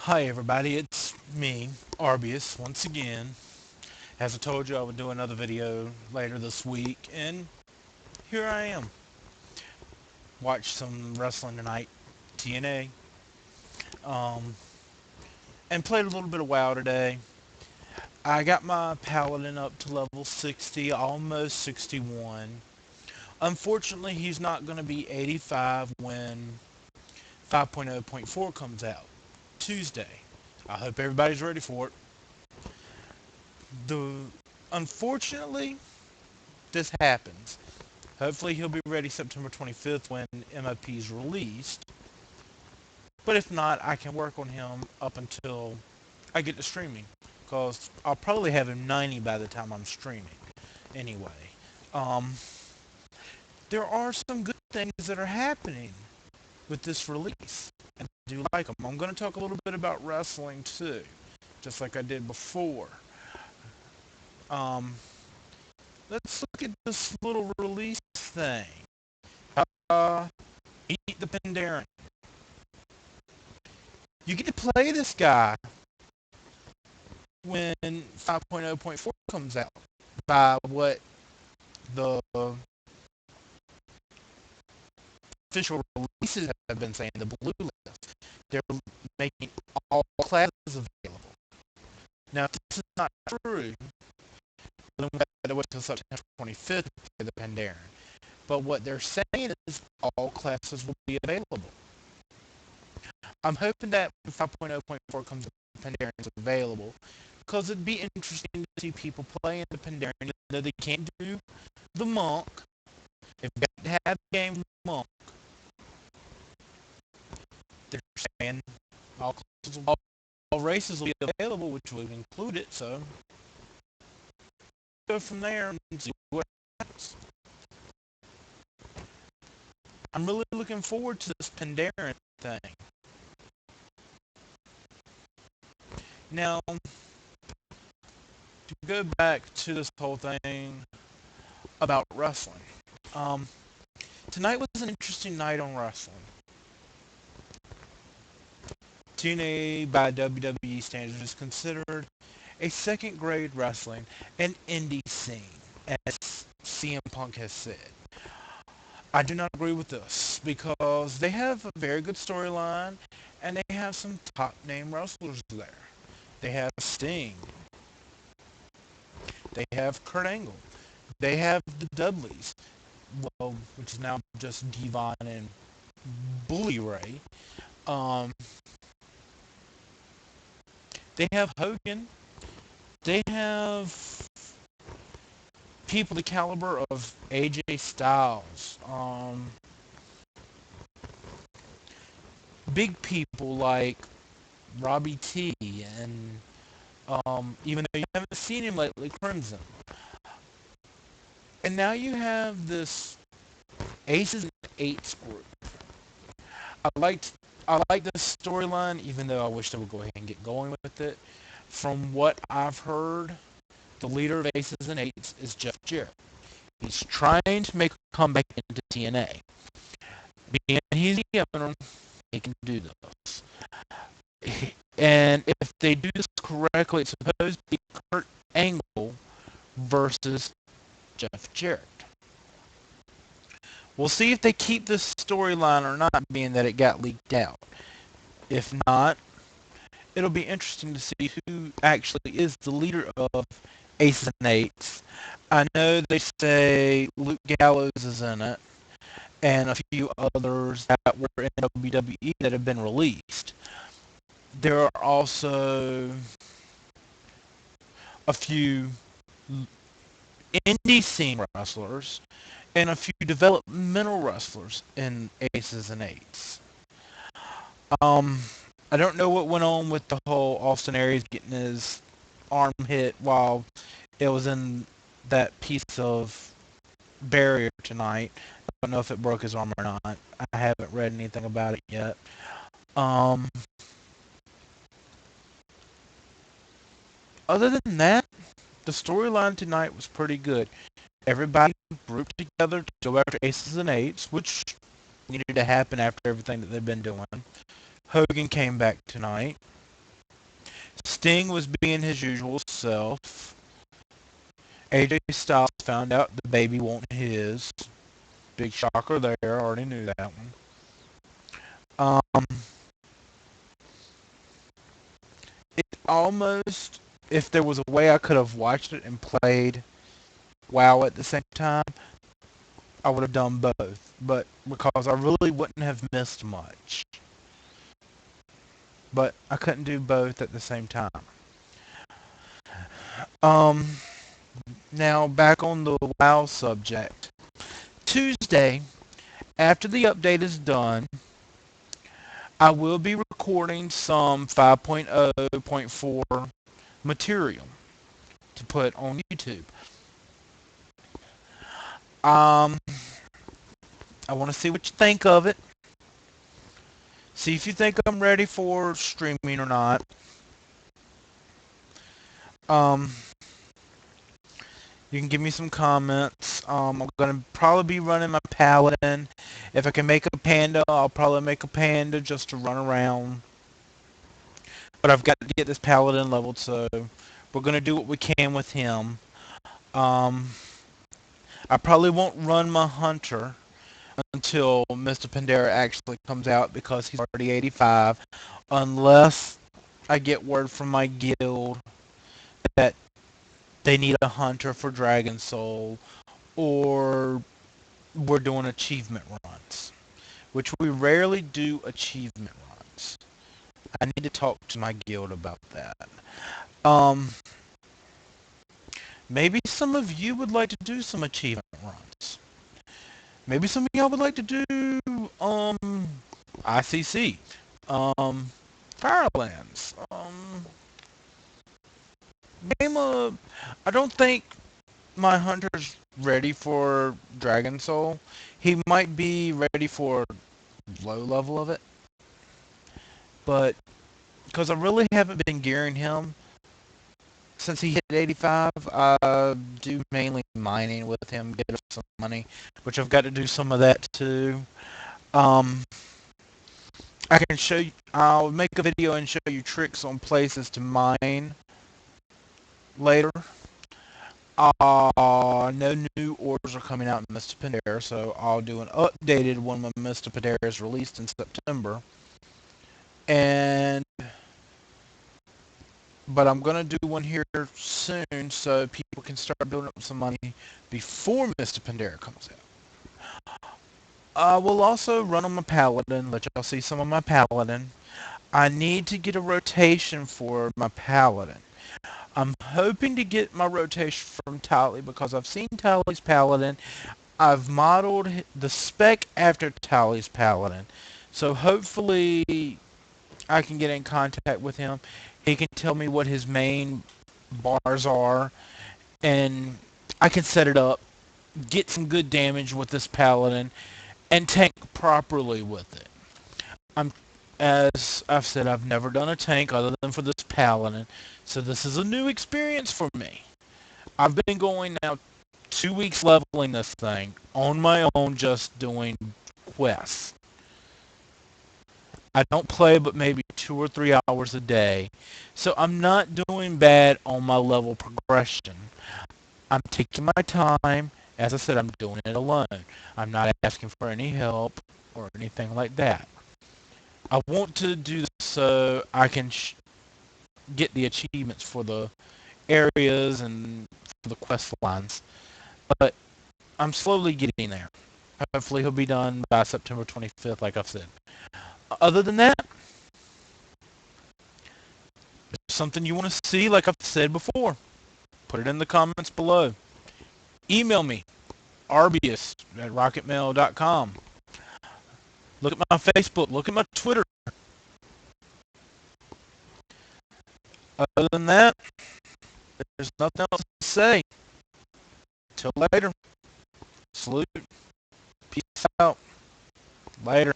Hi everybody, it's me, Arbius, once again. As I told you, I would do another video later this week, and here I am. Watched some wrestling tonight, TNA, um, and played a little bit of WoW today. I got my paladin up to level 60, almost 61. Unfortunately, he's not going to be 85 when 5.0.4 comes out, Tuesday. I hope everybody's ready for it. The Unfortunately, this happens. Hopefully he'll be ready September 25th when MOP is released. But if not, I can work on him up until I get to streaming. Because I'll probably have him 90 by the time I'm streaming. Anyway, um, there are some good things that are happening with this release. I do like them. I'm going to talk a little bit about wrestling too, just like I did before. Um, let's look at this little release thing. Uh, Meet the Pandaren. You get to play this guy when 5.0.4 comes out by what the official releases have been saying, the blue list. They're making all classes available. Now, if this is not true, then we have to wait until September 25th to play the Pandaren. But what they're saying is all classes will be available. I'm hoping that when 5.0.4 comes out, Pandaren is available, because it'd be interesting to see people playing the Pandaren, even though they can't do the monk. They've got to have the game monk. They're saying all races will be available, which would include it, so go from there and see what happens. I'm really looking forward to this Pandaren thing. Now, to go back to this whole thing about wrestling. Tonight was an interesting night on wrestling. TNA by WWE standards is considered a second-grade wrestling and indie scene, as CM Punk has said. I do not agree with this because they have a very good storyline and they have some top-name wrestlers there. They have Sting. They have Kurt Angle. They have the Dudleys, well, which is now just Devon and Bully Ray. Um, they have Hogan. They have people the caliber of AJ Styles. Big people like Robbie T and even though you haven't seen him lately, Crimson. And now you have this Aces and Eights group. I liked I like this storyline, even though I wish they would go ahead and get going with it. From what I've heard, the leader of Aces and Eights is Jeff Jarrett. He's trying to make a comeback into TNA. Being he's the owner, he can do this. And if they do this correctly, it's supposed to be Kurt Angle versus Jeff Jarrett. We'll see if they keep this storyline or not, being that it got leaked out. If not, it'll be interesting to see who actually is the leader of Aces and Eights. I know they say Luke Gallows is in it, and a few others that were in WWE that have been released. There are also a few indie scene wrestlers and a few developmental wrestlers in Aces and Eights. Um, I don't know what went on with the whole Austin Aries getting his arm hit while it was in that piece of barrier tonight. I don't know if it broke his arm or not. I haven't read anything about it yet. Um, Other than that, the storyline tonight was pretty good. Everybody grouped together to go after Aces and Eights, which needed to happen after everything that they've been doing. Hogan came back tonight. Sting was being his usual self. AJ Styles found out the baby wasn't his. Big shocker there. Already knew that one. It almost, if there was a way I could have watched it and played WoW at the same time, I would have done both. But because I really wouldn't have missed much. But I couldn't do both at the same time. Now back on the WoW subject. Tuesday, after the update is done, I will be recording some 5.0.4 material to put on YouTube. I want to see what you think of it. See if you think I'm ready for streaming or not. You can give me some comments. I'm going to probably be running my paladin. If I can make a panda, I'll probably make a panda just to run around. But I've got to get this paladin leveled, so we're going to do what we can with him. I probably won't run my hunter until Mr. Pandaren actually comes out because he's already 85. Unless I get word from my guild that they need a hunter for Dragon Soul, or we're doing achievement runs, which we rarely do achievement runs. I need to talk to my guild about that. Maybe some of you would like to do some achievement runs. Maybe some of y'all would like to do ICC, Firelands. I don't think my hunter's ready for Dragon Soul. He might be ready for low level of it, but because I really haven't been gearing him since he hit 85, I do mainly mining with him, get some money, which I've got to do some of that too. I can show you, I'll make a video and show you tricks on places to mine later. No new orders are coming out in Mr. Pandaren, so I'll do an updated one when Mr. Pandaren is released in September. But I'm going to do one here soon so people can start building up some money before Mr. Pandaren comes out. I will also run on my paladin, let y'all see some of my paladin. I need to get a rotation for my paladin. I'm hoping to get my rotation from Tally because I've seen Tally's paladin. I've modeled the spec after Tally's paladin. So hopefully I can get in contact with him. He can tell me what his main bars are, and I can set it up, get some good damage with this paladin, and tank properly with it. As I've said, I've never done a tank other than for this paladin, so this is a new experience for me. I've been going now 2 weeks leveling this thing on my own, just doing quests. I don't play but maybe 2 or 3 hours a day, so I'm not doing bad on my level progression. I'm taking my time. As I said, I'm doing it alone. I'm not asking for any help or anything like that. I want to do this so I can get the achievements for the areas and for the quest lines, but I'm slowly getting there. Hopefully he'll be done by September 25th, like I've said. Other than that, if there's something you want to see, like I've said before, put it in the comments below. Email me, arbius@rocketmail.com. Look at my Facebook. Look at my Twitter. Other than that, there's nothing else to say. Till later. Salute. Peace out. Later.